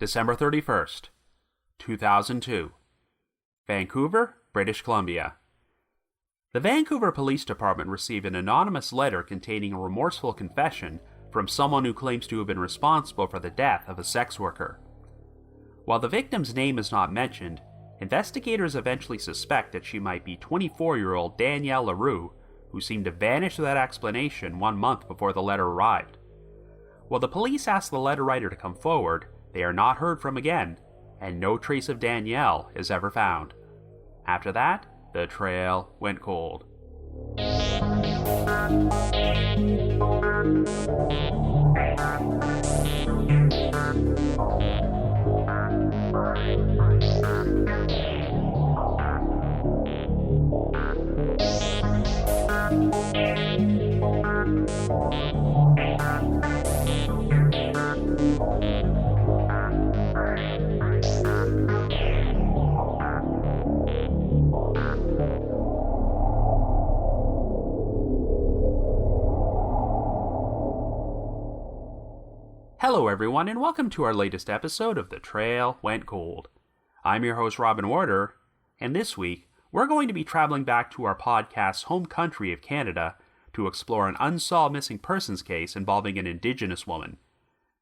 December 31st, 2002. Vancouver, British Columbia. The Vancouver Police Department received an anonymous letter containing a remorseful confession from someone who claims to have been responsible for the death of a sex worker. While the victim's name is not mentioned, investigators eventually suspect that she might be 24-year-old Danielle LaRue, who seemed to vanish without explanation 1 month before the letter arrived. While the police ask the letter writer to come forward, they are not heard from again, and no trace of Danielle is ever found. After that, the trail went cold. Hello everyone, and welcome to our latest episode of The Trail Went Cold. I'm your host Robin Warder, and this week we're going to be traveling back to our podcast's home country of Canada to explore an unsolved missing persons case involving an Indigenous woman,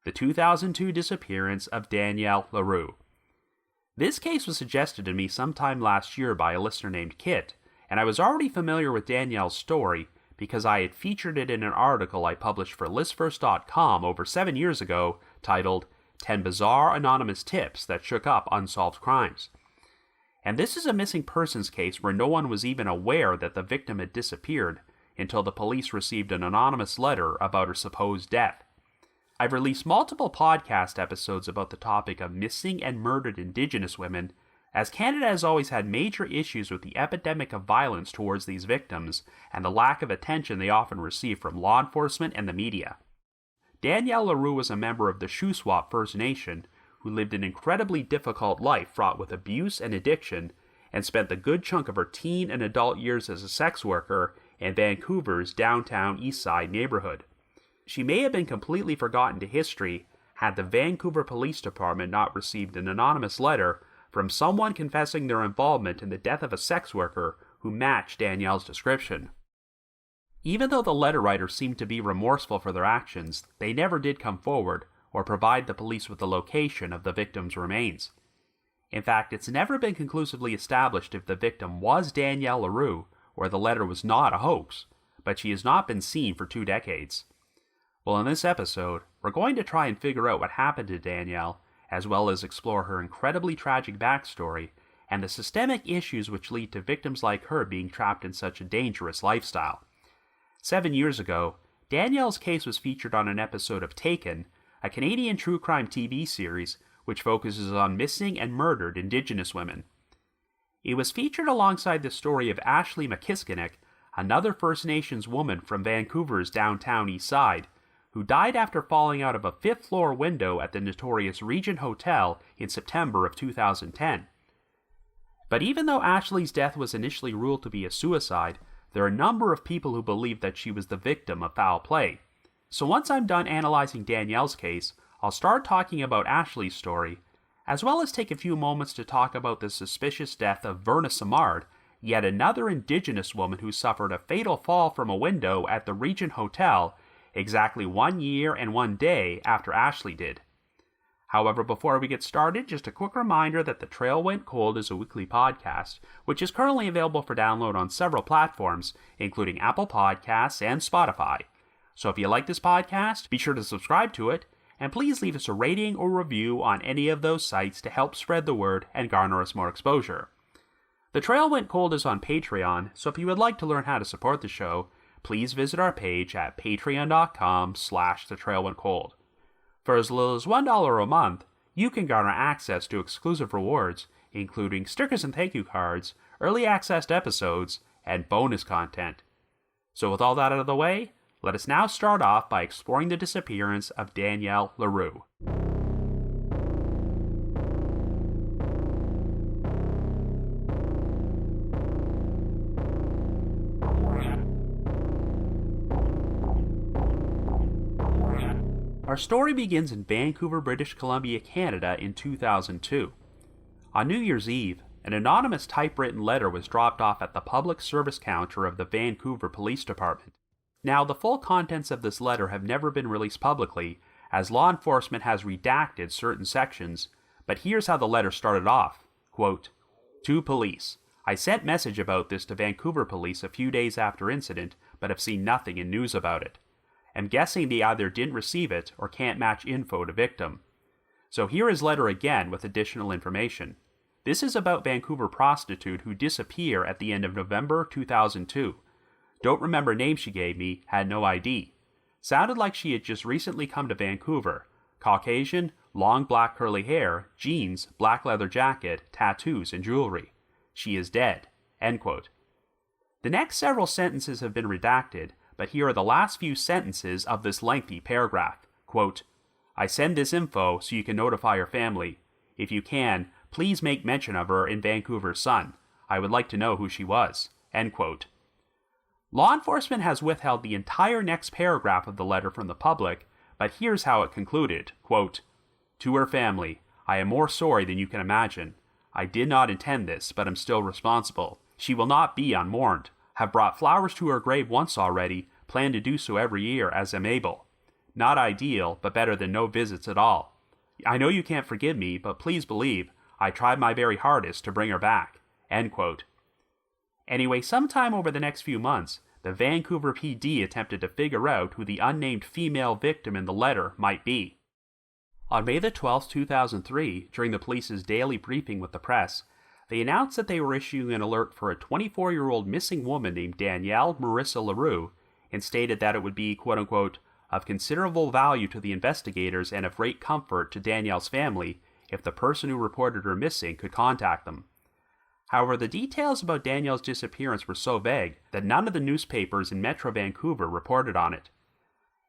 the 2002 disappearance of Danielle LaRue. This case was suggested to me sometime last year by a listener named Kit, and I was already familiar with Danielle's story because I had featured it in an article I published for listverse.com over 7 years ago titled 10 Bizarre Anonymous Tips That Shook Up Unsolved Crimes. And this is a missing persons case where no one was even aware that the victim had disappeared until the police received an anonymous letter about her supposed death. I've released multiple podcast episodes about the topic of missing and murdered Indigenous women, as Canada has always had major issues with the epidemic of violence towards these victims and the lack of attention they often receive from law enforcement and the media. Danielle LaRue was a member of the Shuswap First Nation who lived an incredibly difficult life fraught with abuse and addiction and spent the good chunk of her teen and adult years as a sex worker in Vancouver's Downtown Eastside neighbourhood. She may have been completely forgotten to history had the Vancouver Police Department not received an anonymous letter from someone confessing their involvement in the death of a sex worker who matched Danielle's description. Even though the letter writers seemed to be remorseful for their actions, they never did come forward or provide the police with the location of the victim's remains. In fact, it's never been conclusively established if the victim was Danielle LaRue or the letter was not a hoax, but she has not been seen for 2 decades. Well, in this episode, we're going to try and figure out what happened to Danielle, as well as explore her incredibly tragic backstory and the systemic issues which lead to victims like her being trapped in such a dangerous lifestyle. 7 years ago, Danielle's case was featured on an episode of Taken, a Canadian true crime TV series which focuses on missing and murdered Indigenous women. It was featured alongside the story of Ashley Machiskinic, another First Nations woman from Vancouver's Downtown Eastside, who died after falling out of a 5th-floor window at the notorious Regent Hotel in September of 2010. But even though Ashley's death was initially ruled to be a suicide, there are a number of people who believe that she was the victim of foul play. So once I'm done analyzing Danielle's case, I'll start talking about Ashley's story, as well as take a few moments to talk about the suspicious death of Verna Simard, yet another Indigenous woman who suffered a fatal fall from a window at the Regent Hotel exactly 1 year and 1 day after Ashley did. However, before we get started, just a quick reminder that The Trail Went Cold is a weekly podcast, which is currently available for download on several platforms, including Apple Podcasts and Spotify. So if you like this podcast, be sure to subscribe to it, and please leave us a rating or review on any of those sites to help spread the word and garner us more exposure. The Trail Went Cold is on Patreon, so if you would like to learn how to support the show, please visit our page at patreon.com/thetrailwentcold. For as little as $1 a month, you can garner access to exclusive rewards, including stickers and thank you cards, early access to episodes, and bonus content. So with all that out of the way, let us now start off by exploring the disappearance of Danielle LaRue. Our story begins in Vancouver, British Columbia, Canada in 2002. On New Year's Eve, an anonymous typewritten letter was dropped off at the public service counter of the Vancouver Police Department. Now, the full contents of this letter have never been released publicly, as law enforcement has redacted certain sections, but here's how the letter started off. Quote, "To police. I sent message about this to Vancouver police a few days after incident, but have seen nothing in news about it. I'm guessing they either didn't receive it or can't match info to victim." So here is letter again with additional information. This is about Vancouver prostitute who disappeared at the end of November 2002. Don't remember name she gave me, had no ID. Sounded like she had just recently come to Vancouver. Caucasian, long black curly hair, jeans, black leather jacket, tattoos, and jewelry. She is dead. End quote. The next several sentences have been redacted, but here are the last few sentences of this lengthy paragraph. Quote, "I send this info so you can notify her family. If you can, please make mention of her in Vancouver Sun. I would like to know who she was." End quote. Law enforcement has withheld the entire next paragraph of the letter from the public, but here's how it concluded. Quote, "To her family, I am more sorry than you can imagine. I did not intend this, but am still responsible. She will not be unmourned. Have brought flowers to her grave once already, plan to do so every year as am able. Not ideal, but better than no visits at all. I know you can't forgive me, but please believe, I tried my very hardest to bring her back." End quote. Anyway, sometime over the next few months, the Vancouver PD attempted to figure out who the unnamed female victim in the letter might be. On May the 12th, 2003, during the police's daily briefing with the press, they announced that they were issuing an alert for a 24-year-old missing woman named Danielle LaRue, and stated that it would be, quote-unquote, "of considerable value to the investigators and of great comfort to Danielle's family if the person who reported her missing could contact them." However, the details about Danielle's disappearance were so vague that none of the newspapers in Metro Vancouver reported on it.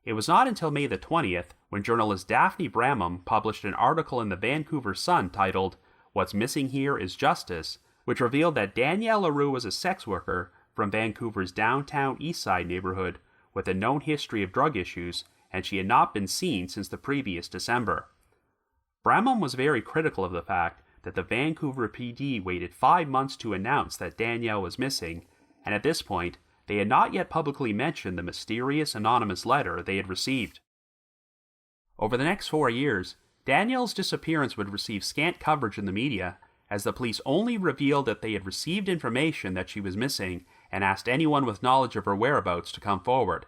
It was not until May the 20th when journalist Daphne Bramham published an article in the Vancouver Sun titled, "What's Missing Here is Justice," which revealed that Danielle LaRue was a sex worker from Vancouver's Downtown Eastside neighbourhood with a known history of drug issues, and she had not been seen since the previous December. Bramham was very critical of the fact that the Vancouver PD waited 5 months to announce that Danielle was missing, and at this point, they had not yet publicly mentioned the mysterious anonymous letter they had received. Over the next 4 years, Danielle's disappearance would receive scant coverage in the media, as the police only revealed that they had received information that she was missing and asked anyone with knowledge of her whereabouts to come forward.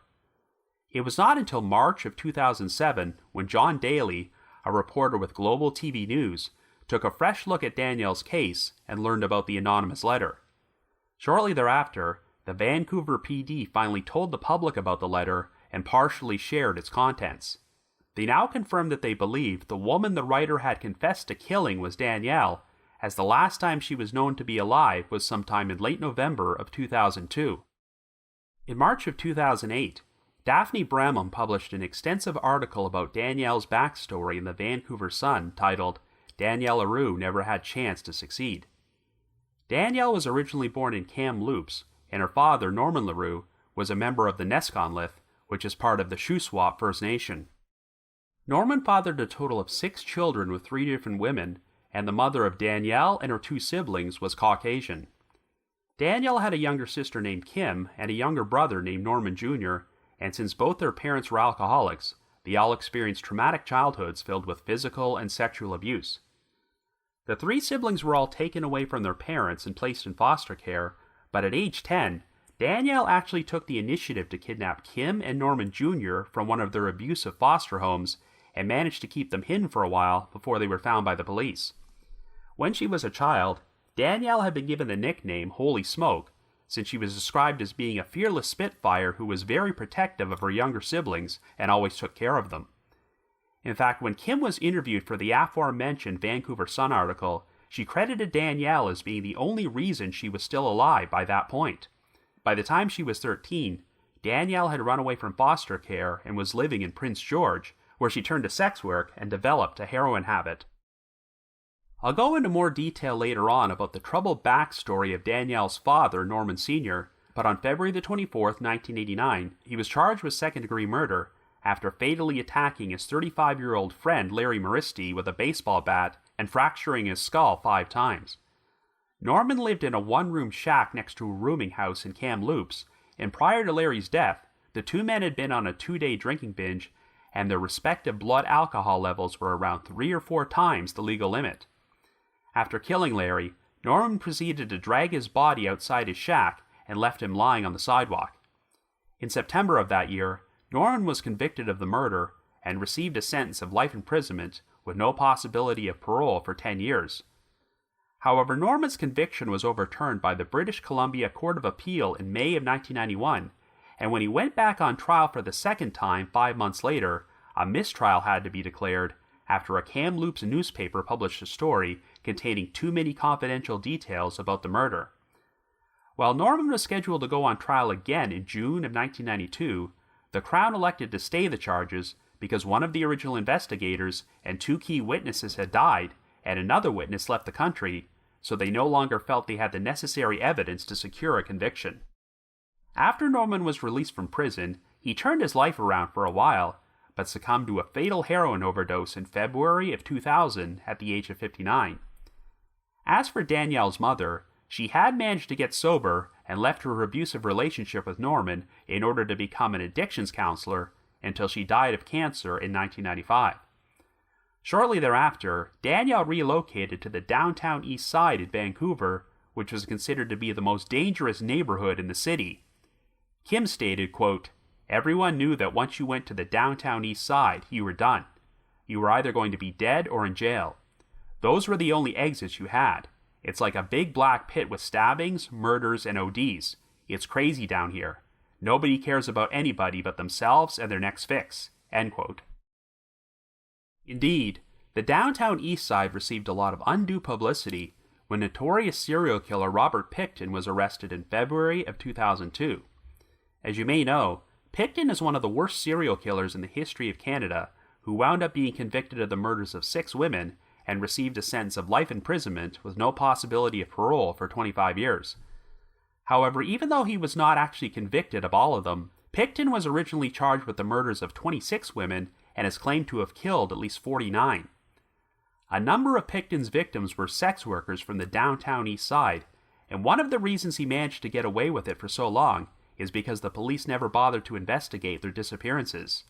It was not until March of 2007 when John Daly, a reporter with Global TV News, took a fresh look at Danielle's case and learned about the anonymous letter. Shortly thereafter, the Vancouver PD finally told the public about the letter and partially shared its contents. They now confirmed that they believed the woman the writer had confessed to killing was Danielle, as the last time she was known to be alive was sometime in late November of 2002. In March of 2008, Daphne Bramham published an extensive article about Danielle's backstory in the Vancouver Sun titled, "Danielle LaRue Never Had Chance to Succeed." Danielle was originally born in Kamloops, and her father, Norman LaRue, was a member of the Neskonlith, which is part of the Shuswap First Nation. Norman fathered a total of 6 children with 3 different women, and the mother of Danielle and her 2 siblings was Caucasian. Danielle had a younger sister named Kim and a younger brother named Norman Jr., and since both their parents were alcoholics, they all experienced traumatic childhoods filled with physical and sexual abuse. The 3 siblings were all taken away from their parents and placed in foster care, but at age 10, Danielle actually took the initiative to kidnap Kim and Norman Jr. from one of their abusive foster homes and managed to keep them hidden for a while before they were found by the police. When she was a child, Danielle had been given the nickname Holy Smoke, since she was described as being a fearless spitfire who was very protective of her younger siblings and always took care of them. In fact, when Kim was interviewed for the aforementioned Vancouver Sun article, she credited Danielle as being the only reason she was still alive by that point. By the time she was 13, Danielle had run away from foster care and was living in Prince George, where she turned to sex work and developed a heroin habit. I'll go into more detail later on about the troubled backstory of Danielle's father, Norman Sr., but on February the 24th, 1989, he was charged with second-degree murder after fatally attacking his 35-year-old friend Larry Maristi with a baseball bat and fracturing his skull 5 times. Norman lived in a one-room shack next to a rooming house in Kamloops, and prior to Larry's death, the two men had been on a 2-day drinking binge, and their respective blood alcohol levels were around 3 or 4 times the legal limit. After killing Larry, Norman proceeded to drag his body outside his shack and left him lying on the sidewalk. In September of that year, Norman was convicted of the murder and received a sentence of life imprisonment with no possibility of parole for 10 years. However, Norman's conviction was overturned by the British Columbia Court of Appeal in May of 1991, and when he went back on trial for the second time 5 months later, a mistrial had to be declared after a Kamloops newspaper published a story containing too many confidential details about the murder. While Norman was scheduled to go on trial again in June of 1992, the Crown elected to stay the charges because one of the original investigators and 2 key witnesses had died, and another witness left the country, so they no longer felt they had the necessary evidence to secure a conviction. After Norman was released from prison, he turned his life around for a while, but succumbed to a fatal heroin overdose in February of 2000 at the age of 59. As for Danielle's mother, she had managed to get sober and left her abusive relationship with Norman in order to become an addictions counselor until she died of cancer in 1995. Shortly thereafter, Danielle relocated to the Downtown Eastside in Vancouver, which was considered to be the most dangerous neighborhood in the city. Kim stated, quote, "Everyone knew that once you went to the Downtown Eastside, you were done. You were either going to be dead or in jail. Those were the only exits you had. It's like a big black pit with stabbings, murders, and ODs. It's crazy down here. Nobody cares about anybody but themselves and their next fix." End quote. Indeed, the Downtown Eastside received a lot of undue publicity when notorious serial killer Robert Pickton was arrested in February of 2002. As you may know, Pickton is one of the worst serial killers in the history of Canada, who wound up being convicted of the murders of 6 women and received a sentence of life imprisonment with no possibility of parole for 25 years. However, even though he was not actually convicted of all of them, Pickton was originally charged with the murders of 26 women and is claimed to have killed at least 49. A number of Pickton's victims were sex workers from the Downtown Eastside, and one of the reasons he managed to get away with it for so long is because the police never bothered to investigate their disappearances.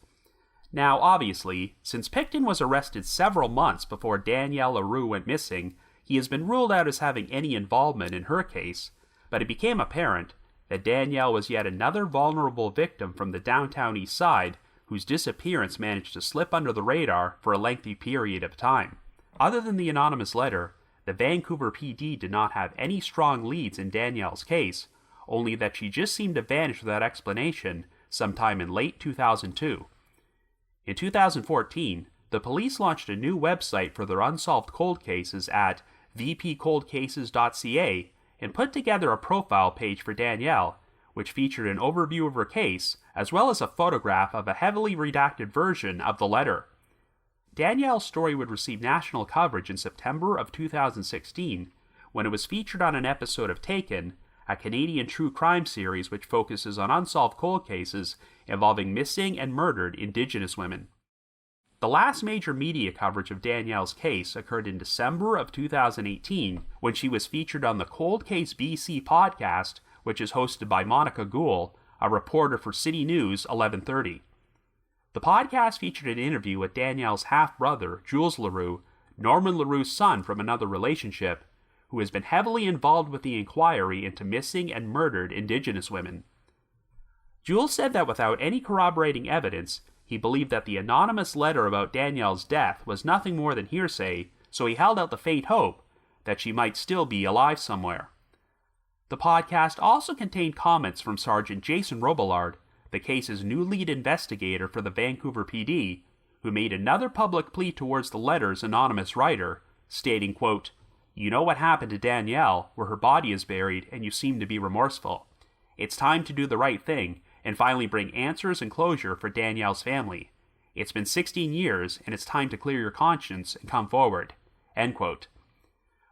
Now, obviously, since Pickton was arrested several months before Danielle LaRue went missing, he has been ruled out as having any involvement in her case, but it became apparent that Danielle was yet another vulnerable victim from the Downtown Eastside whose disappearance managed to slip under the radar for a lengthy period of time. Other than the anonymous letter, the Vancouver PD did not have any strong leads in Danielle's case, only that she just seemed to vanish without explanation sometime in late 2002. In 2014, the police launched a new website for their unsolved cold cases at vpcoldcases.ca and put together a profile page for Danielle, which featured an overview of her case, as well as a photograph of a heavily redacted version of the letter. Danielle's story would receive national coverage in September of 2016, when it was featured on an episode of Taken, a Canadian true crime series which focuses on unsolved cold cases involving missing and murdered Indigenous women. The last major media coverage of Danielle's case occurred in December of 2018, when she was featured on the Cold Case BC podcast, which is hosted by Monica Gould, a reporter for City News 1130. The podcast featured an interview with Danielle's half-brother, Jules LaRue, Norman LaRue's son from another relationship, who has been heavily involved with the inquiry into missing and murdered Indigenous women. Jules said that without any corroborating evidence, he believed that the anonymous letter about Danielle's death was nothing more than hearsay, so he held out the faint hope that she might still be alive somewhere. The podcast also contained comments from Sergeant Jason Robillard, the case's new lead investigator for the Vancouver PD, who made another public plea towards the letter's anonymous writer, stating, quote, "You know what happened to Danielle, where her body is buried, and you seem to be remorseful. It's time to do the right thing and finally bring answers and closure for Danielle's family. It's been 16 years, and it's time to clear your conscience and come forward." End quote.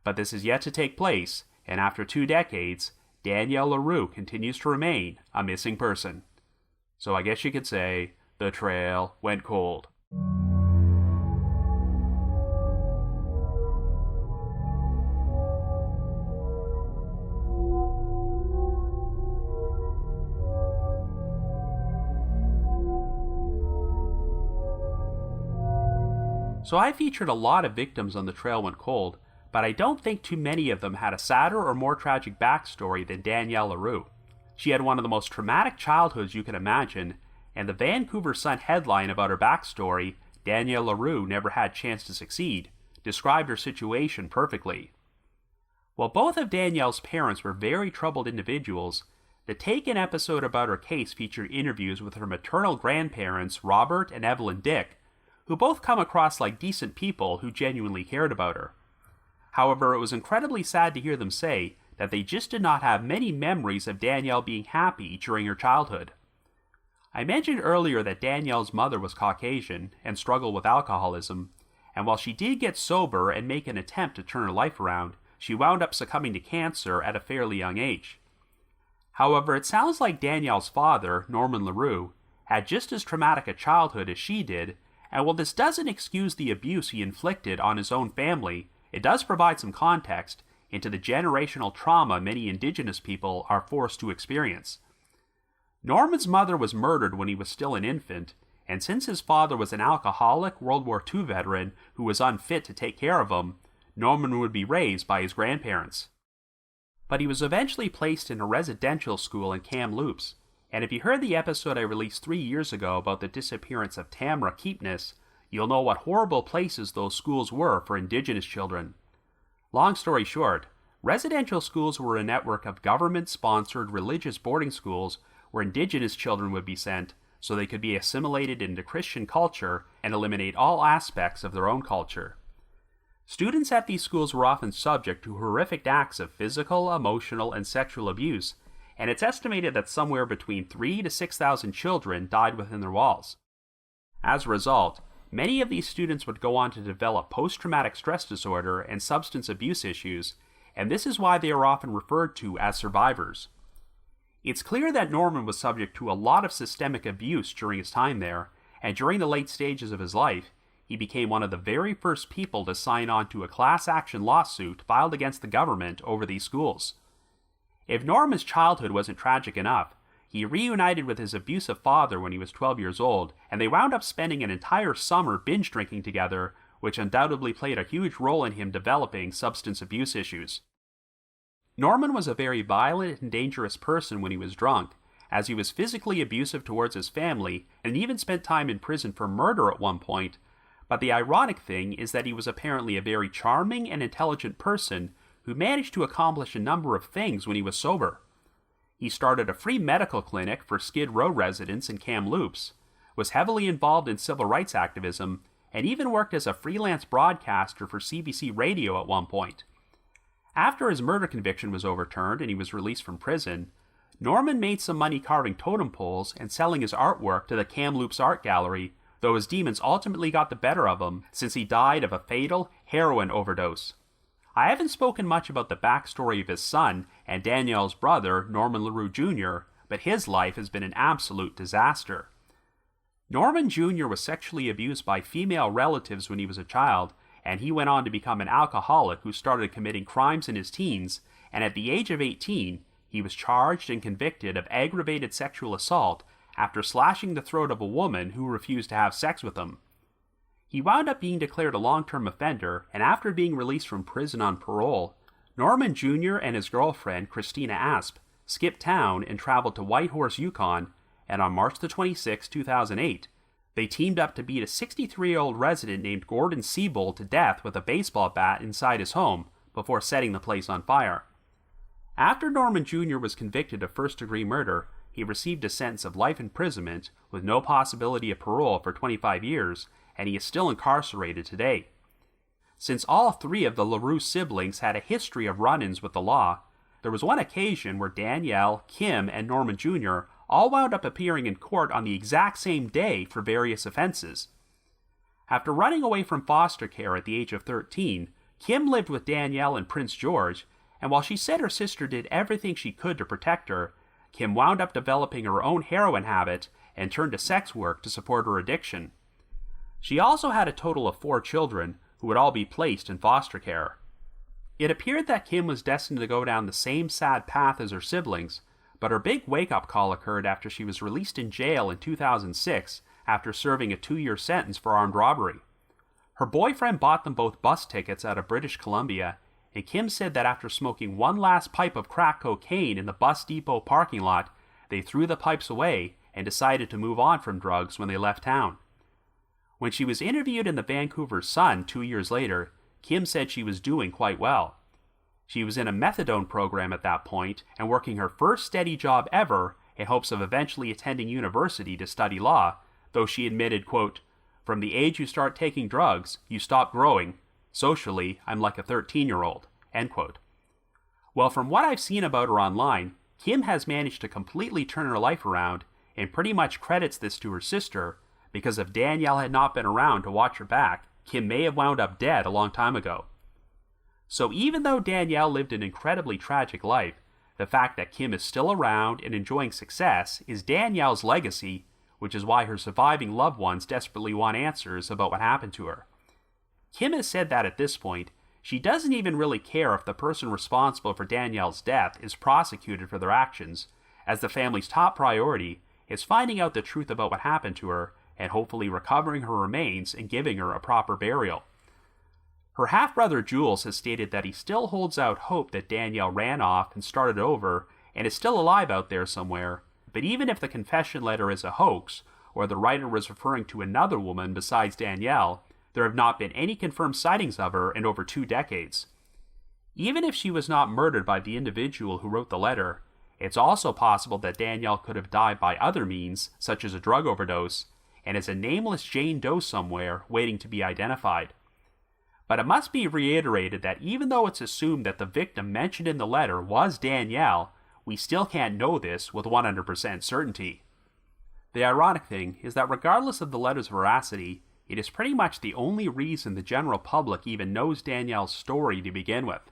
But this is yet to take place, and after 2 decades, Danielle LaRue continues to remain a missing person. So I guess you could say, the trail went cold. So I featured a lot of victims on The Trail Went Cold, but I don't think too many of them had a sadder or more tragic backstory than Danielle LaRue. She had one of the most traumatic childhoods you can imagine, and the Vancouver Sun headline about her backstory, Danielle LaRue Never Had Chance to Succeed, described her situation perfectly. While both of Danielle's parents were very troubled individuals, the Taken episode about her case featured interviews with her maternal grandparents Robert and Evelyn Dick, who both come across like decent people who genuinely cared about her. However, it was incredibly sad to hear them say that they just did not have many memories of Danielle being happy during her childhood. I mentioned earlier that Danielle's mother was Caucasian and struggled with alcoholism, and while she did get sober and make an attempt to turn her life around, she wound up succumbing to cancer at a fairly young age. However, it sounds like Danielle's father, Norman LaRue, had just as traumatic a childhood as she did, and while this doesn't excuse the abuse he inflicted on his own family, it does provide some context into the generational trauma many Indigenous people are forced to experience. Norman's mother was murdered when he was still an infant, and since his father was an alcoholic World War II veteran who was unfit to take care of him, Norman would be raised by his grandparents. But he was eventually placed in a residential school in Kamloops, and if you heard the episode I released 3 years ago about the disappearance of Tamra Keepness, you'll know what horrible places those schools were for Indigenous children. Long story short, residential schools were a network of government-sponsored religious boarding schools where Indigenous children would be sent so they could be assimilated into Christian culture and eliminate all aspects of their own culture. Students at these schools were often subject to horrific acts of physical, emotional, and sexual abuse, and it's estimated that somewhere between 3,000 to 6,000 children died within their walls. As a result, many of these students would go on to develop post-traumatic stress disorder and substance abuse issues, and this is why they are often referred to as survivors. It's clear that Norman was subject to a lot of systemic abuse during his time there, and during the late stages of his life, he became one of the very first people to sign on to a class action lawsuit filed against the government over these schools. If Norman's childhood wasn't tragic enough, he reunited with his abusive father when he was 12 years old, and they wound up spending an entire summer binge drinking together, which undoubtedly played a huge role in him developing substance abuse issues. Norman was a very violent and dangerous person when he was drunk, as he was physically abusive towards his family and even spent time in prison for murder at one point, but the ironic thing is that he was apparently a very charming and intelligent person who managed to accomplish a number of things when he was sober. He started a free medical clinic for Skid Row residents in Kamloops, was heavily involved in civil rights activism, and even worked as a freelance broadcaster for CBC Radio at one point. After his murder conviction was overturned and he was released from prison, Norman made some money carving totem poles and selling his artwork to the Kamloops Art Gallery, though his demons ultimately got the better of him since he died of a fatal heroin overdose. I haven't spoken much about the backstory of his son and Danielle's brother, Norman LaRue Jr., but his life has been an absolute disaster. Norman Jr. was sexually abused by female relatives when he was a child, and he went on to become an alcoholic who started committing crimes in his teens, and at the age of 18, he was charged and convicted of aggravated sexual assault after slashing the throat of a woman who refused to have sex with him. He wound up being declared a long-term offender, and after being released from prison on parole, Norman Jr. and his girlfriend, Christina Asp, skipped town and traveled to Whitehorse, Yukon, and on March 26, 2008, they teamed up to beat a 63-year-old resident named Gordon Siebold to death with a baseball bat inside his home before setting the place on fire. After Norman Jr. was convicted of first-degree murder, he received a sentence of life imprisonment with no possibility of parole for 25 years, and he is still incarcerated today. Since all three of the LaRue siblings had a history of run-ins with the law, there was one occasion where Danielle, Kim, and Norman Jr. all wound up appearing in court on the exact same day for various offenses. After running away from foster care at the age of 13, Kim lived with Danielle and Prince George, and while she said her sister did everything she could to protect her, Kim wound up developing her own heroin habit and turned to sex work to support her addiction. She also had a total of 4 children who would all be placed in foster care. It appeared that Kim was destined to go down the same sad path as her siblings, but her big wake-up call occurred after she was released in jail in 2006 after serving a 2-year sentence for armed robbery. Her boyfriend bought them both bus tickets out of British Columbia, and Kim said that after smoking one last pipe of crack cocaine in the bus depot parking lot, they threw the pipes away and decided to move on from drugs when they left town. When she was interviewed in the Vancouver Sun 2 years later, Kim said she was doing quite well. She was in a methadone program at that point and working her first steady job ever in hopes of eventually attending university to study law, though she admitted, quote, "From the age you start taking drugs, you stop growing. Socially, I'm like a 13-year-old, end quote. Well, from what I've seen about her online, Kim has managed to completely turn her life around and pretty much credits this to her sister, because if Danielle had not been around to watch her back, Kim may have wound up dead a long time ago. So even though Danielle lived an incredibly tragic life, the fact that Kim is still around and enjoying success is Danielle's legacy, which is why her surviving loved ones desperately want answers about what happened to her. Kim has said that at this point, she doesn't even really care if the person responsible for Danielle's death is prosecuted for their actions, as the family's top priority is finding out the truth about what happened to her and hopefully recovering her remains and giving her a proper burial. Her half-brother Jules has stated that he still holds out hope that Danielle ran off and started over and is still alive out there somewhere, but even if the confession letter is a hoax, or the writer was referring to another woman besides Danielle, there have not been any confirmed sightings of her in over 2 decades. Even if she was not murdered by the individual who wrote the letter, it's also possible that Danielle could have died by other means, such as a drug overdose, and is a nameless Jane Doe somewhere waiting to be identified. But it must be reiterated that even though it's assumed that the victim mentioned in the letter was Danielle, we still can't know this with 100% certainty. The ironic thing is that regardless of the letter's veracity, it is pretty much the only reason the general public even knows Danielle's story to begin with.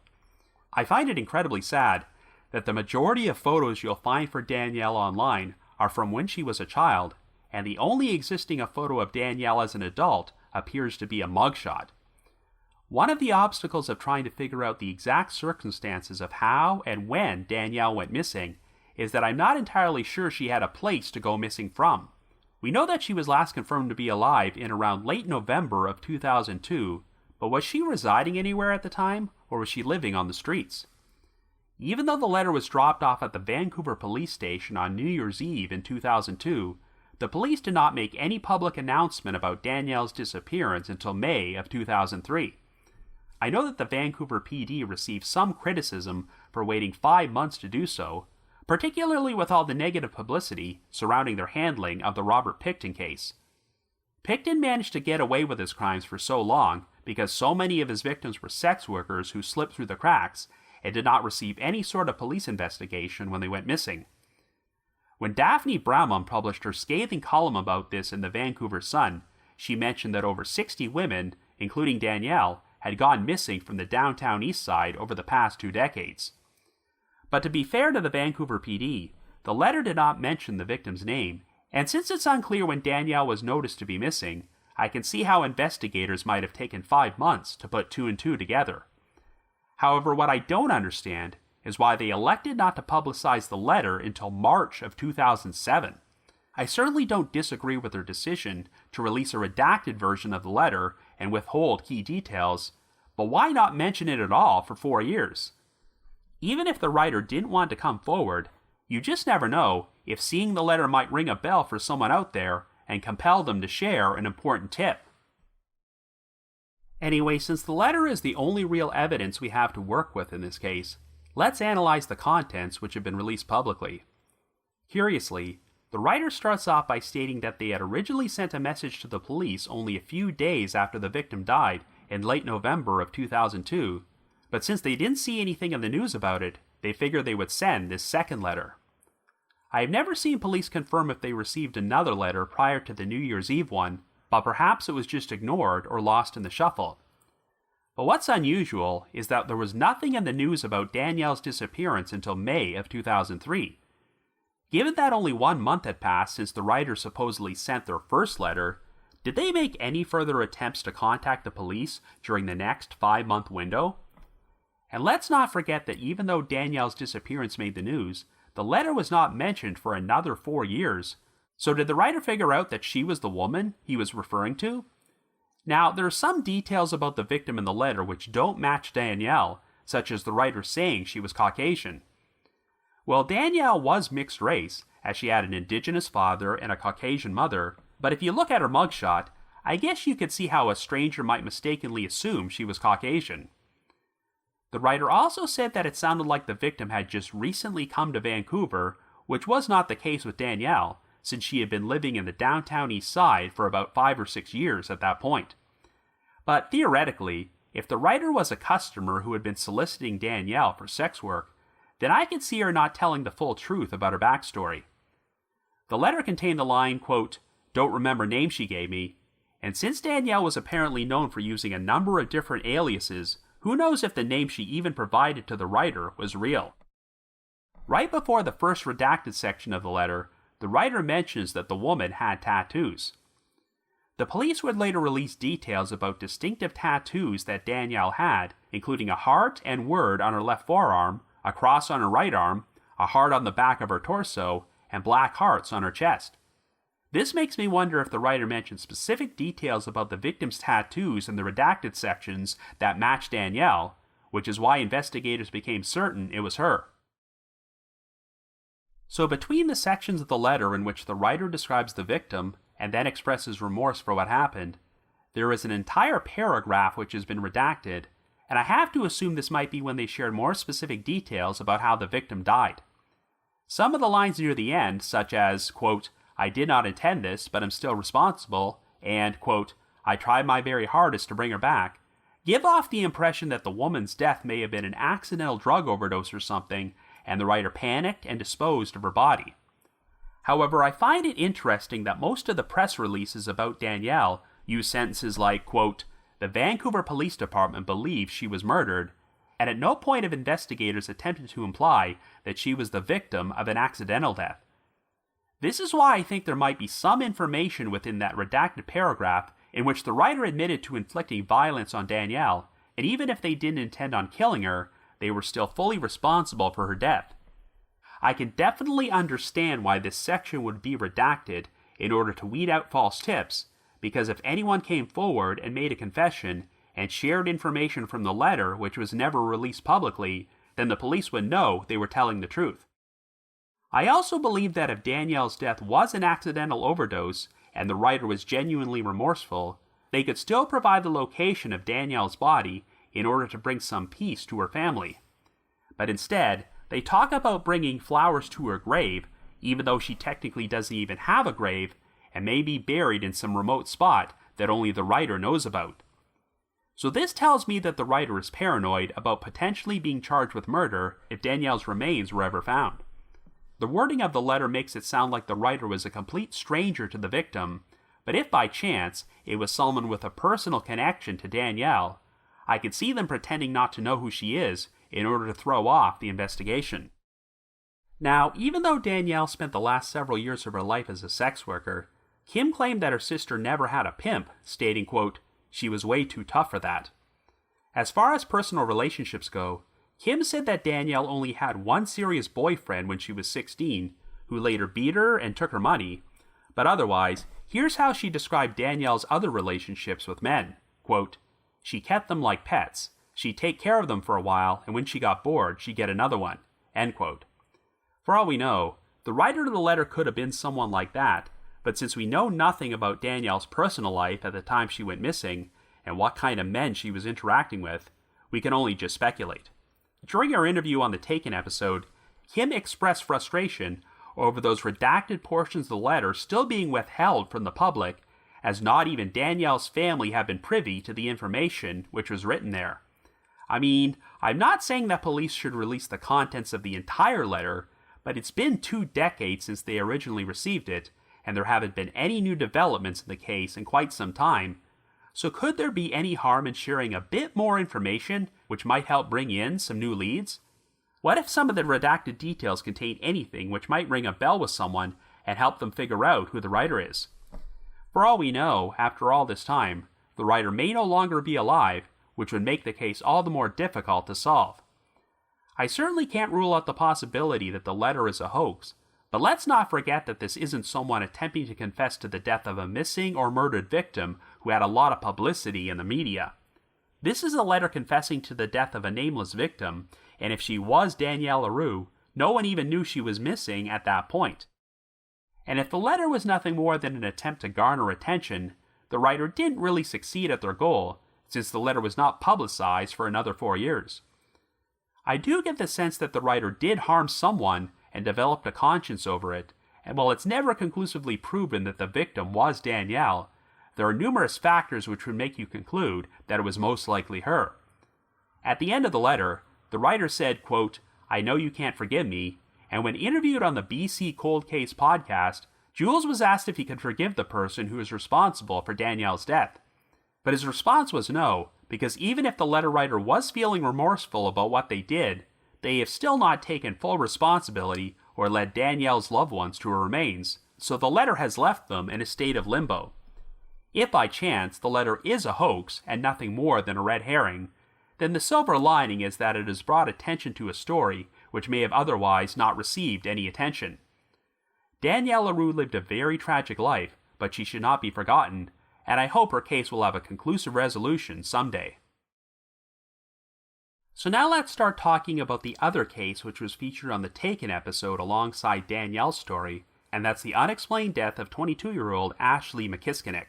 I find it incredibly sad that the majority of photos you'll find for Danielle online are from when she was a child, and the only existing photo of Danielle as an adult appears to be a mugshot. One of the obstacles of trying to figure out the exact circumstances of how and when Danielle went missing is that I'm not entirely sure she had a place to go missing from. We know that she was last confirmed to be alive in around late November of 2002, but was she residing anywhere at the time, or was she living on the streets? Even though the letter was dropped off at the Vancouver Police Station on New Year's Eve in 2002, the police did not make any public announcement about Danielle's disappearance until May of 2003. I know that the Vancouver PD received some criticism for waiting 5 months to do so, particularly with all the negative publicity surrounding their handling of the Robert Pickton case. Pickton managed to get away with his crimes for so long because so many of his victims were sex workers who slipped through the cracks and did not receive any sort of police investigation when they went missing. When Daphne Bramham published her scathing column about this in the Vancouver Sun, she mentioned that over 60 women, including Danielle, had gone missing from the Downtown Eastside over the past 2 decades. But to be fair to the Vancouver PD, the letter did not mention the victim's name, and since it's unclear when Danielle was noticed to be missing, I can see how investigators might have taken 5 months to put 2 and 2 together. However, what I don't understand is why they elected not to publicize the letter until March of 2007. I certainly don't disagree with their decision to release a redacted version of the letter and withhold key details, but why not mention it at all for 4 years? Even if the writer didn't want to come forward, you just never know if seeing the letter might ring a bell for someone out there and compel them to share an important tip. Anyway, since the letter is the only real evidence we have to work with in this case, let's analyze the contents which have been released publicly. Curiously, the writer starts off by stating that they had originally sent a message to the police only a few days after the victim died in late November of 2002, but since they didn't see anything in the news about it, they figured they would send this second letter. I have never seen police confirm if they received another letter prior to the New Year's Eve one, but perhaps it was just ignored or lost in the shuffle. But what's unusual is that there was nothing in the news about Danielle's disappearance until May of 2003. Given that only 1 month had passed since the writers supposedly sent their first letter, did they make any further attempts to contact the police during the next 5-month window? And let's not forget that even though Danielle's disappearance made the news, the letter was not mentioned for another 4 years. So did the writer figure out that she was the woman he was referring to? Now, there are some details about the victim in the letter which don't match Danielle, such as the writer saying she was Caucasian. Well, Danielle was mixed race, as she had an Indigenous father and a Caucasian mother, but if you look at her mugshot, I guess you could see how a stranger might mistakenly assume she was Caucasian. The writer also said that it sounded like the victim had just recently come to Vancouver, which was not the case with Danielle, since she had been living in the Downtown Eastside for about 5 or 6 years at that point. But theoretically, if the writer was a customer who had been soliciting Danielle for sex work, then I could see her not telling the full truth about her backstory. The letter contained the line, quote, "Don't remember name she gave me," and since Danielle was apparently known for using a number of different aliases, who knows if the name she even provided to the writer was real. Right before the first redacted section of the letter, the writer mentions that the woman had tattoos. The police would later release details about distinctive tattoos that Danielle had, including a heart and word on her left forearm, a cross on her right arm, a heart on the back of her torso, and black hearts on her chest. This makes me wonder if the writer mentioned specific details about the victim's tattoos in the redacted sections that matched Danielle, which is why investigators became certain it was her. So between the sections of the letter in which the writer describes the victim and then expresses remorse for what happened, there is an entire paragraph which has been redacted, and I have to assume this might be when they shared more specific details about how the victim died. Some of the lines near the end, such as, quote, "I did not intend this, but am still responsible," and, quote, "I tried my very hardest to bring her back," give off the impression that the woman's death may have been an accidental drug overdose or something, and the writer panicked and disposed of her body. However, I find it interesting that most of the press releases about Danielle use sentences like, quote, "The Vancouver Police Department believes she was murdered," and at no point have investigators attempted to imply that she was the victim of an accidental death. This is why I think there might be some information within that redacted paragraph in which the writer admitted to inflicting violence on Danielle, and even if they didn't intend on killing her, they were still fully responsible for her death. I can definitely understand why this section would be redacted in order to weed out false tips, because if anyone came forward and made a confession and shared information from the letter which was never released publicly, then the police would know they were telling the truth. I also believe that if Danielle's death was an accidental overdose and the writer was genuinely remorseful, they could still provide the location of Danielle's body in order to bring some peace to her family. But instead, they talk about bringing flowers to her grave, even though she technically doesn't even have a grave, and may be buried in some remote spot that only the writer knows about. So this tells me that the writer is paranoid about potentially being charged with murder if Danielle's remains were ever found. The wording of the letter makes it sound like the writer was a complete stranger to the victim, but if by chance it was someone with a personal connection to Danielle, I could see them pretending not to know who she is in order to throw off the investigation. Now, even though Danielle spent the last several years of her life as a sex worker, Kim claimed that her sister never had a pimp, stating, quote, "She was way too tough for that." As far as personal relationships go, Kim said that Danielle only had one serious boyfriend when she was 16, who later beat her and took her money, but otherwise, here's how she described Danielle's other relationships with men, quote, "She kept them like pets. She'd take care of them for a while, and when she got bored, she'd get another one," end quote. For all we know, the writer of the letter could have been someone like that, but since we know nothing about Danielle's personal life at the time she went missing, and what kind of men she was interacting with, we can only just speculate. During our interview on the Taken episode, Kim expressed frustration over those redacted portions of the letter still being withheld from the public, as not even Danielle's family had been privy to the information which was written there. I mean, I'm not saying that police should release the contents of the entire letter, but it's been 2 decades since they originally received it, and there haven't been any new developments in the case in quite some time. So could there be any harm in sharing a bit more information which might help bring in some new leads? What if some of the redacted details contain anything which might ring a bell with someone and help them figure out who the writer is? For all we know, after all this time, the writer may no longer be alive, which would make the case all the more difficult to solve. I certainly can't rule out the possibility that the letter is a hoax, but let's not forget that this isn't someone attempting to confess to the death of a missing or murdered victim who had a lot of publicity in the media. This is a letter confessing to the death of a nameless victim, and if she was Danielle LaRue, no one even knew she was missing at that point. And if the letter was nothing more than an attempt to garner attention, the writer didn't really succeed at their goal, since the letter was not publicized for another 4 years. I do get the sense that the writer did harm someone and developed a conscience over it, and while it's never conclusively proven that the victim was Danielle, there are numerous factors which would make you conclude that it was most likely her. At the end of the letter, the writer said, quote, "I know you can't forgive me," and when interviewed on the BC Cold Case podcast, Jules was asked if he could forgive the person who was responsible for Danielle's death. But his response was no, because even if the letter writer was feeling remorseful about what they did, they have still not taken full responsibility or led Danielle's loved ones to her remains, so the letter has left them in a state of limbo. If by chance the letter is a hoax and nothing more than a red herring, then the silver lining is that it has brought attention to a story which may have otherwise not received any attention. Danielle LaRue lived a very tragic life, but she should not be forgotten, and I hope her case will have a conclusive resolution someday. So now let's start talking about the other case which was featured on the Taken episode alongside Danielle's story, and that's the unexplained death of 22-year-old Ashley Machiskinic.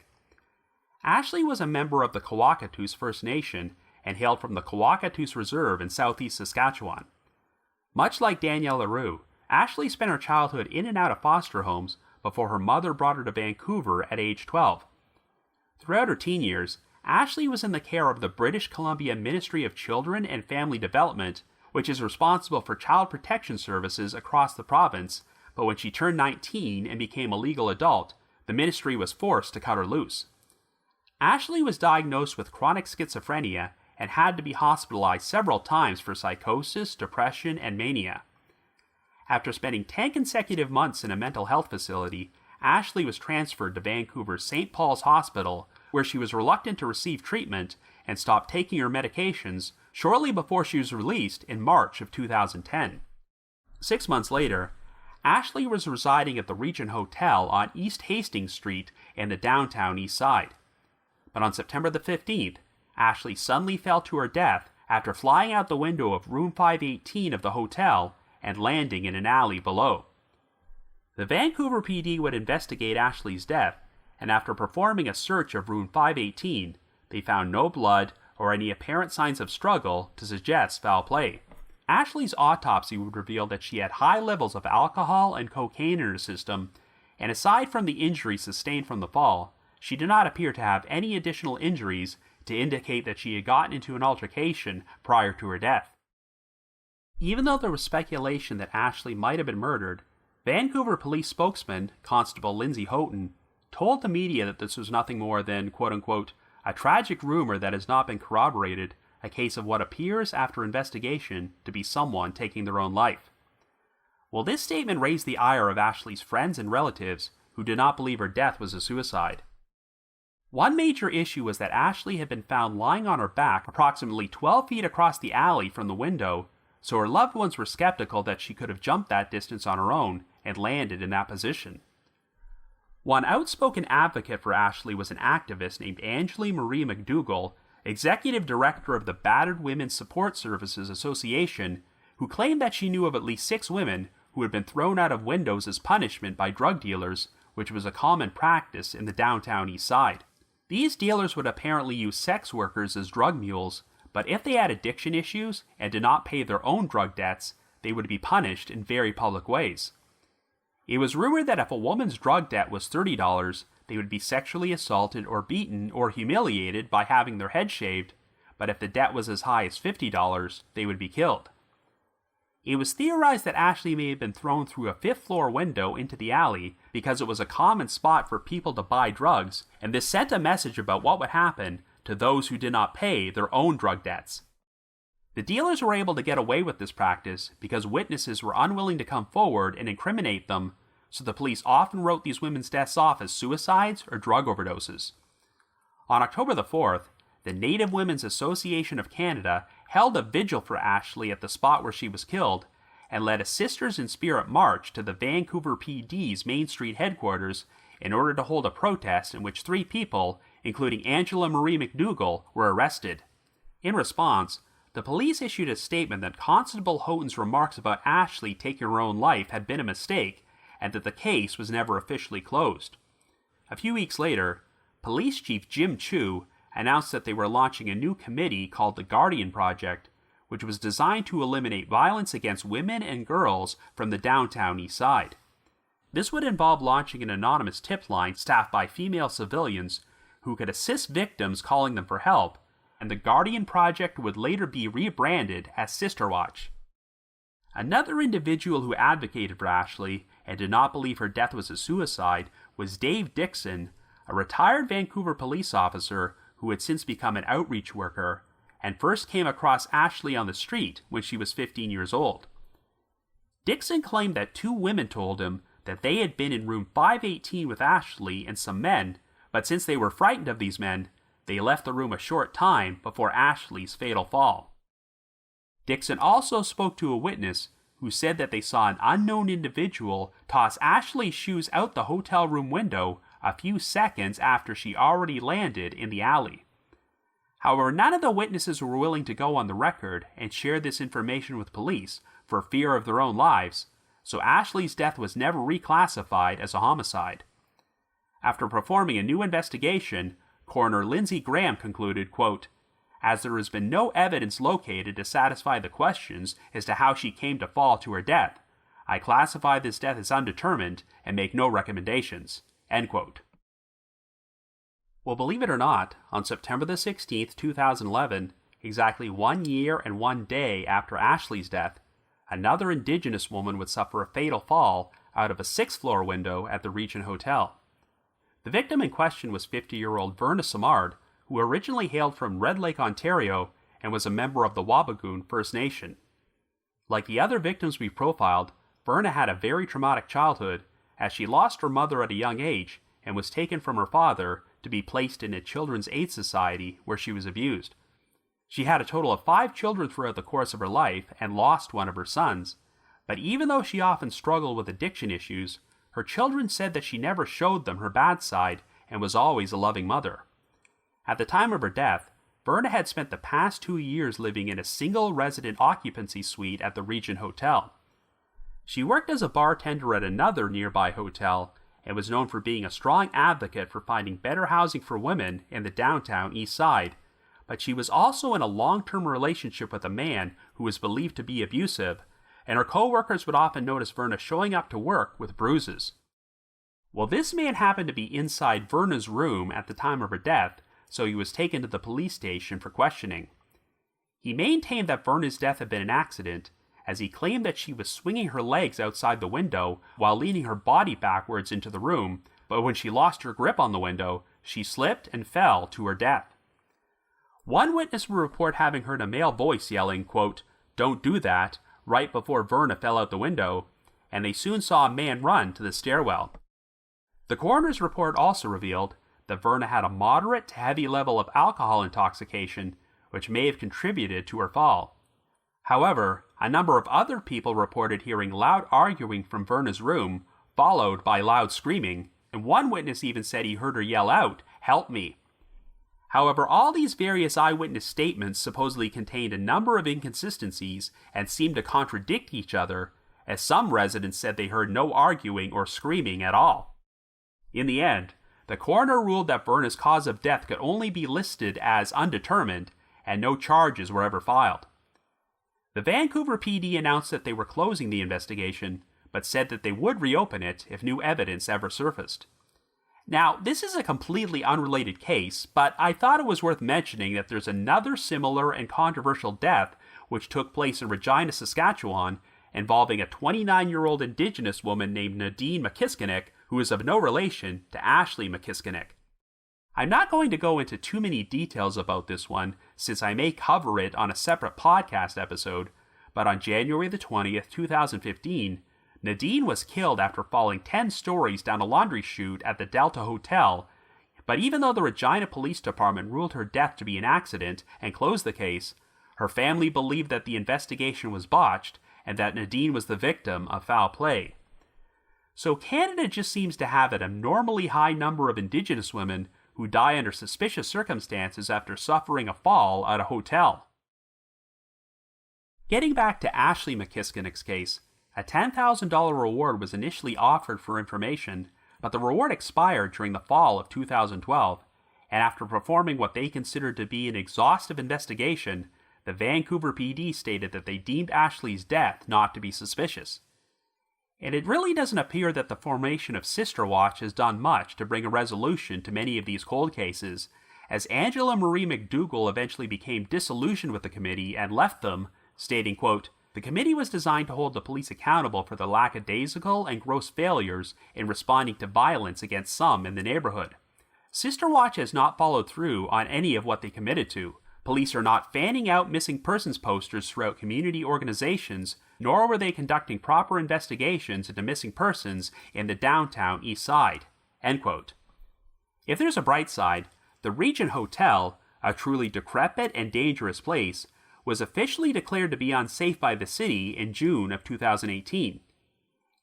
Ashley was a member of the Kawakatus First Nation and hailed from the Kawakatus Reserve in southeast Saskatchewan. Much like Danielle LaRue, Ashley spent her childhood in and out of foster homes before her mother brought her to Vancouver at age 12. Throughout her teen years, Ashley was in the care of the British Columbia Ministry of Children and Family Development, which is responsible for child protection services across the province, but when she turned 19 and became a legal adult, the ministry was forced to cut her loose. Ashley was diagnosed with chronic schizophrenia and had to be hospitalized several times for psychosis, depression, and mania. After spending 10 consecutive months in a mental health facility, Ashley was transferred to Vancouver's St. Paul's Hospital, where she was reluctant to receive treatment and stopped taking her medications shortly before she was released in March of 2010. 6 months later, Ashley was residing at the Regent Hotel on East Hastings Street in the Downtown Eastside. But on September the 15th, Ashley suddenly fell to her death after flying out the window of room 518 of the hotel and landing in an alley below. The Vancouver PD would investigate Ashley's death, and after performing a search of room 518, they found no blood or any apparent signs of struggle to suggest foul play. Ashley's autopsy would reveal that she had high levels of alcohol and cocaine in her system, and aside from the injuries sustained from the fall, she did not appear to have any additional injuries to indicate that she had gotten into an altercation prior to her death. Even though there was speculation that Ashley might have been murdered, Vancouver Police spokesman, Constable Lindsay Houghton, told the media that this was nothing more than, quote-unquote, a tragic rumor that has not been corroborated, a case of what appears after investigation to be someone taking their own life. Well, this statement raised the ire of Ashley's friends and relatives, who did not believe her death was a suicide. One major issue was that Ashley had been found lying on her back approximately 12 feet across the alley from the window, so her loved ones were skeptical that she could have jumped that distance on her own and landed in that position. One outspoken advocate for Ashley was an activist named Angela Marie McDougall, executive director of the Battered Women's Support Services Association, who claimed that she knew of at least 6 women who had been thrown out of windows as punishment by drug dealers, which was a common practice in the Downtown Eastside. These dealers would apparently use sex workers as drug mules, but if they had addiction issues and did not pay their own drug debts, they would be punished in very public ways. It was rumored that if a woman's drug debt was $30, they would be sexually assaulted or beaten or humiliated by having their head shaved, but if the debt was as high as $50, they would be killed. It was theorized that Ashley may have been thrown through a 5th-floor window into the alley because it was a common spot for people to buy drugs, and this sent a message about what would happen to those who did not pay their own drug debts. The dealers were able to get away with this practice because witnesses were unwilling to come forward and incriminate them, so the police often wrote these women's deaths off as suicides or drug overdoses. On October the 4th, the Native Women's Association of Canada held a vigil for Ashley at the spot where she was killed and led a Sisters in Spirit march to the Vancouver PD's Main Street headquarters in order to hold a protest in which 3 people, including Angela Marie McDougall, were arrested. In response, the police issued a statement that Constable Houghton's remarks about Ashley taking her own life had been a mistake and that the case was never officially closed. A few weeks later, Police Chief Jim Chu announced that they were launching a new committee called the Guardian Project, which was designed to eliminate violence against women and girls from the Downtown Eastside. This would involve launching an anonymous tip line staffed by female civilians who could assist victims calling them for help, and the Guardian Project would later be rebranded as Sister Watch. Another individual who advocated for Ashley and did not believe her death was a suicide was Dave Dixon, a retired Vancouver police officer who had since become an outreach worker and first came across Ashley on the street when she was 15 years old. Dixon claimed that 2 women told him that they had been in room 518 with Ashley and some men, but since they were frightened of these men, they left the room a short time before Ashley's fatal fall. Dixon also spoke to a witness who said that they saw an unknown individual toss Ashley's shoes out the hotel room window a few seconds after she already landed in the alley. However, none of the witnesses were willing to go on the record and share this information with police for fear of their own lives, so Ashley's death was never reclassified as a homicide. After performing a new investigation, Coroner Lindsey Graham concluded, quote, "As there has been no evidence located to satisfy the questions as to how she came to fall to her death, I classify this death as undetermined and make no recommendations." End quote. Well, believe it or not, on September the 16th, 2011, exactly 1 year and 1 day after Ashley's death, another Indigenous woman would suffer a fatal fall out of a 6th-floor window at the Regent Hotel. The victim in question was 50-year-old Verna Simard, who originally hailed from Red Lake, Ontario, and was a member of the Wabigoon First Nation. Like the other victims we profiled, Verna had a very traumatic childhood, as she lost her mother at a young age and was taken from her father to be placed in a children's aid society where she was abused. She had a total of 5 children throughout the course of her life and lost one of her sons, but even though she often struggled with addiction issues, her children said that she never showed them her bad side and was always a loving mother. At the time of her death, Verna had spent the past 2 years living in a single resident occupancy suite at the Regent Hotel. She worked as a bartender at another nearby hotel and was known for being a strong advocate for finding better housing for women in the Downtown Eastside, but she was also in a long-term relationship with a man who was believed to be abusive, and her co-workers would often notice Verna showing up to work with bruises. Well, this man happened to be inside Verna's room at the time of her death, so he was taken to the police station for questioning. He maintained that Verna's death had been an accident, as he claimed that she was swinging her legs outside the window while leaning her body backwards into the room, but when she lost her grip on the window, she slipped and fell to her death. One witness would report having heard a male voice yelling, quote, "Don't do that," right before Verna fell out the window, and they soon saw a man run to the stairwell. The coroner's report also revealed that Verna had a moderate to heavy level of alcohol intoxication, which may have contributed to her fall. However, a number of other people reported hearing loud arguing from Verna's room, followed by loud screaming, and one witness even said he heard her yell out, "Help me." However, all these various eyewitness statements supposedly contained a number of inconsistencies and seemed to contradict each other, as some residents said they heard no arguing or screaming at all. In the end, the coroner ruled that Verna's cause of death could only be listed as undetermined, and no charges were ever filed. The Vancouver PD announced that they were closing the investigation, but said that they would reopen it if new evidence ever surfaced. Now, this is a completely unrelated case, but I thought it was worth mentioning that there's another similar and controversial death which took place in Regina, Saskatchewan, involving a 29-year-old Indigenous woman named Nadine Machiskinic, who is of no relation to Ashley Machiskinic. I'm not going to go into too many details about this one, since I may cover it on a separate podcast episode, but on January the 20th, 2015, Nadine was killed after falling 10 stories down a laundry chute at the Downtown Hotel, but even though the Regina Police Department ruled her death to be an accident and closed the case, her family believed that the investigation was botched and that Nadine was the victim of foul play. So Canada just seems to have an abnormally high number of Indigenous women who die under suspicious circumstances after suffering a fall at a hotel. Getting back to Ashley Machiskinic's case, a $10,000 reward was initially offered for information, but the reward expired during the fall of 2012, and after performing what they considered to be an exhaustive investigation, the Vancouver PD stated that they deemed Ashley's death not to be suspicious. And it really doesn't appear that the formation of Sister Watch has done much to bring a resolution to many of these cold cases, as Angela Marie McDougall eventually became disillusioned with the committee and left them, stating, quote, "The committee was designed to hold the police accountable for the lackadaisical and gross failures in responding to violence against some in the neighborhood. Sister Watch has not followed through on any of what they committed to. Police are not fanning out missing persons posters throughout community organizations, nor were they conducting proper investigations into missing persons in the Downtown Eastside." End quote. If there's a bright side, the Regent Hotel, a truly decrepit and dangerous place, was officially declared to be unsafe by the city in June of 2018.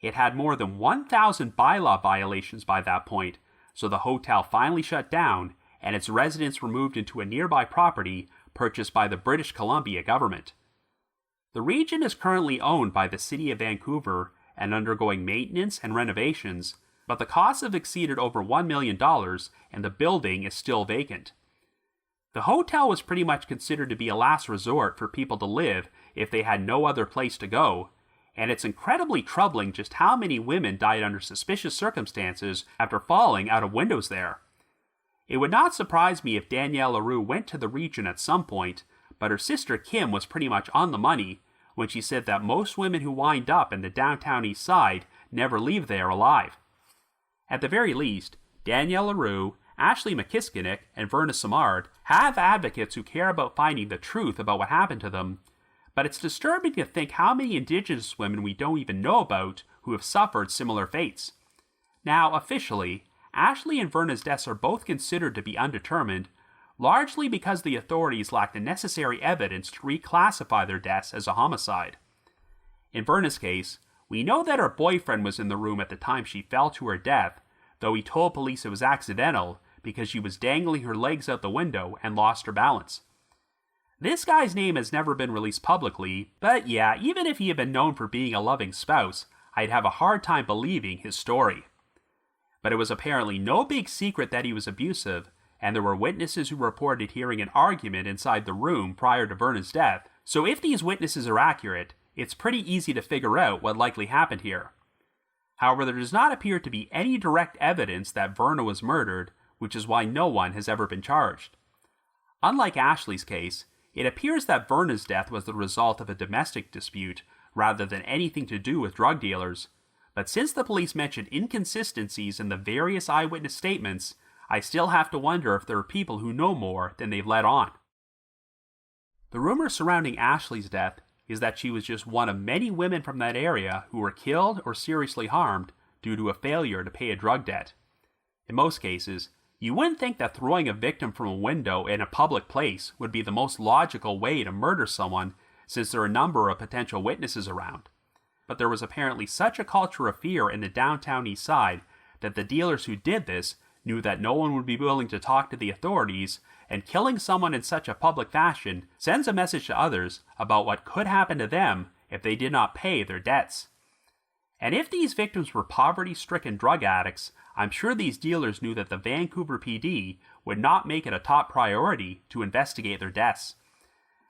It had more than 1,000 bylaw violations by that point, so the hotel finally shut down and its residents were moved into a nearby property purchased by the British Columbia government. The region is currently owned by the City of Vancouver and undergoing maintenance and renovations, but the costs have exceeded over $1 million and the building is still vacant. The hotel was pretty much considered to be a last resort for people to live if they had no other place to go, and it's incredibly troubling just how many women died under suspicious circumstances after falling out of windows there. It would not surprise me if Danielle LaRue went to the region at some point, but her sister Kim was pretty much on the money when she said that most women who wind up in the Downtown Eastside never leave there alive. At the very least, Danielle LaRue, Ashley Machiskinic, and Verna Simard have advocates who care about finding the truth about what happened to them, but it's disturbing to think how many Indigenous women we don't even know about who have suffered similar fates. Now, officially, Ashley and Verna's deaths are both considered to be undetermined, largely because the authorities lack the necessary evidence to reclassify their deaths as a homicide. In Verna's case, we know that her boyfriend was in the room at the time she fell to her death, though he told police it was accidental because she was dangling her legs out the window and lost her balance. This guy's name has never been released publicly, but yeah, even if he had been known for being a loving spouse, I'd have a hard time believing his story. But it was apparently no big secret that he was abusive, and there were witnesses who reported hearing an argument inside the room prior to Verna's death, so if these witnesses are accurate, it's pretty easy to figure out what likely happened here. However, there does not appear to be any direct evidence that Verna was murdered, which is why no one has ever been charged. Unlike Ashley's case, it appears that Verna's death was the result of a domestic dispute rather than anything to do with drug dealers, but since the police mentioned inconsistencies in the various eyewitness statements, I still have to wonder if there are people who know more than they've let on. The rumor surrounding Ashley's death is that she was just one of many women from that area who were killed or seriously harmed due to a failure to pay a drug debt. In most cases, you wouldn't think that throwing a victim from a window in a public place would be the most logical way to murder someone, since there are a number of potential witnesses around. But there was apparently such a culture of fear in the Downtown Eastside that the dealers who did this knew that no one would be willing to talk to the authorities, and killing someone in such a public fashion sends a message to others about what could happen to them if they did not pay their debts. And if these victims were poverty-stricken drug addicts, I'm sure these dealers knew that the Vancouver PD would not make it a top priority to investigate their deaths.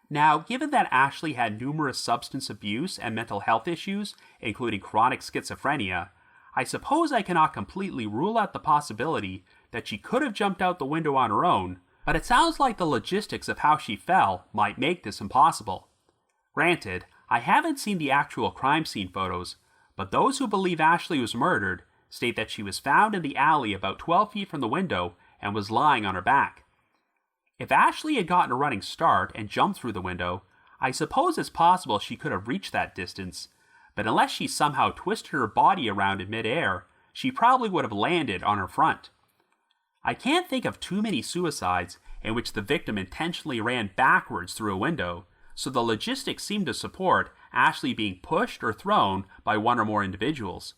Now, given that Ashley had numerous substance abuse and mental health issues, including chronic schizophrenia, I suppose I cannot completely rule out the possibility that she could have jumped out the window on her own, but it sounds like the logistics of how she fell might make this impossible. Granted, I haven't seen the actual crime scene photos, but those who believe Ashley was murdered state that she was found in the alley about 12 feet from the window and was lying on her back. If Ashley had gotten a running start and jumped through the window, I suppose it's possible she could have reached that distance, but unless she somehow twisted her body around in midair, she probably would have landed on her front. I can't think of too many suicides in which the victim intentionally ran backwards through a window, so the logistics seem to support Ashley being pushed or thrown by one or more individuals.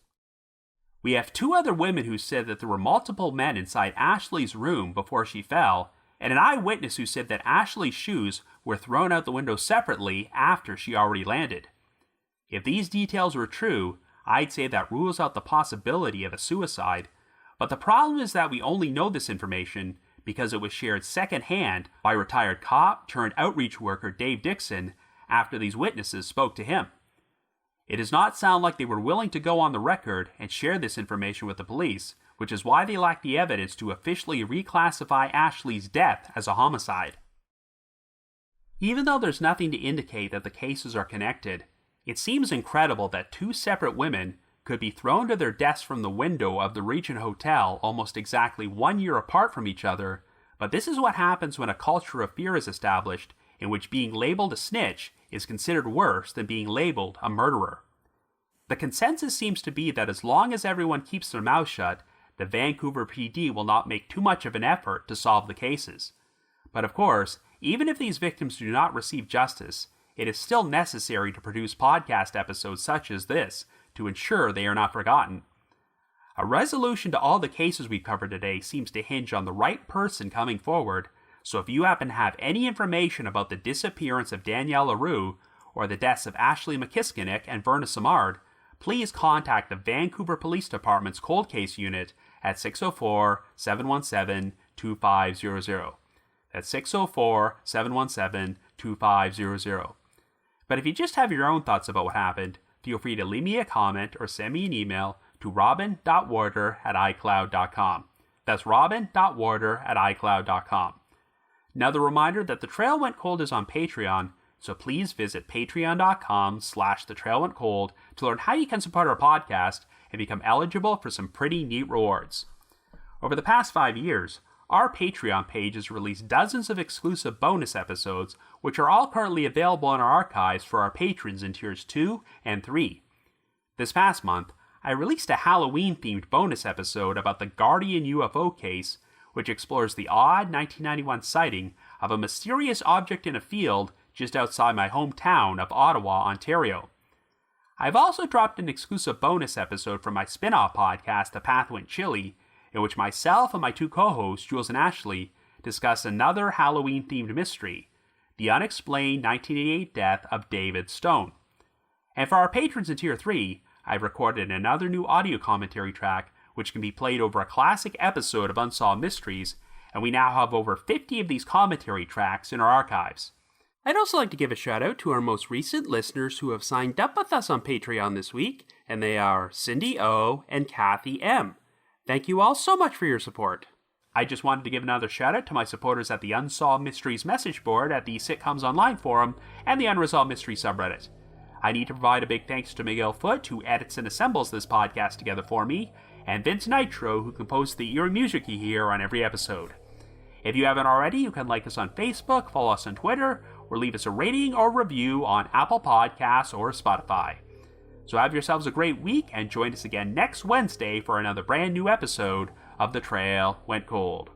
We have 2 other women who said that there were multiple men inside Ashley's room before she fell, and an eyewitness who said that Ashley's shoes were thrown out the window separately after she already landed. If these details were true, I'd say that rules out the possibility of a suicide, but the problem is that we only know this information because it was shared secondhand by retired cop turned outreach worker Dave Dixon after these witnesses spoke to him. It does not sound like they were willing to go on the record and share this information with the police, which is why they lack the evidence to officially reclassify Ashley's death as a homicide. Even though there's nothing to indicate that the cases are connected, it seems incredible that 2 separate women could be thrown to their deaths from the window of the Regent Hotel almost exactly 1 year apart from each other, but this is what happens when a culture of fear is established in which being labeled a snitch is considered worse than being labeled a murderer. The consensus seems to be that as long as everyone keeps their mouth shut, the Vancouver PD will not make too much of an effort to solve the cases. But of course, even if these victims do not receive justice, it is still necessary to produce podcast episodes such as this to ensure they are not forgotten. A resolution to all the cases we covered today seems to hinge on the right person coming forward, so if you happen to have any information about the disappearance of Danielle LaRue or the deaths of Ashley Machiskinic and Verna Simard, please contact the Vancouver Police Department's Cold Case Unit at 604-717-2500. That's 604-717-2500. But if you just have your own thoughts about what happened, feel free to leave me a comment or send me an email to robin.warder@icloud.com. That's robin.warder@icloud.com. Another reminder that The Trail Went Cold is on Patreon, so please visit patreon.com/thetrailwentcold to learn how you can support our podcast and become eligible for some pretty neat rewards. Over the past 5 years, our Patreon page has released dozens of exclusive bonus episodes, which are all currently available in our archives for our patrons in tiers 2 and 3. This past month, I released a Halloween-themed bonus episode about the Guardian UFO case, which explores the odd 1991 sighting of a mysterious object in a field just outside my hometown of Ottawa, Ontario. I've also dropped an exclusive bonus episode from my spin-off podcast, The Path Went Chilly, in which myself and my 2 co-hosts, Jules and Ashley, discuss another Halloween-themed mystery, the unexplained 1988 death of David Stone. And for our patrons in Tier 3, I've recorded another new audio commentary track which can be played over a classic episode of Unsolved Mysteries, and we now have over 50 of these commentary tracks in our archives. I'd also like to give a shout out to our most recent listeners who have signed up with us on Patreon this week, and they are Cindy O and Kathy M. Thank you all so much for your support. I just wanted to give another shout out to my supporters at the Unsolved Mysteries message board at the Sitcoms Online forum and the Unresolved Mysteries subreddit. I need to provide a big thanks to Miguel Foote, who edits and assembles this podcast together for me, and Vince Nitro, who composed the eerie music you hear on every episode. If you haven't already, you can like us on Facebook, follow us on Twitter, or leave us a rating or review on Apple Podcasts or Spotify. So have yourselves a great week, and join us again next Wednesday for another brand new episode of The Trail Went Cold.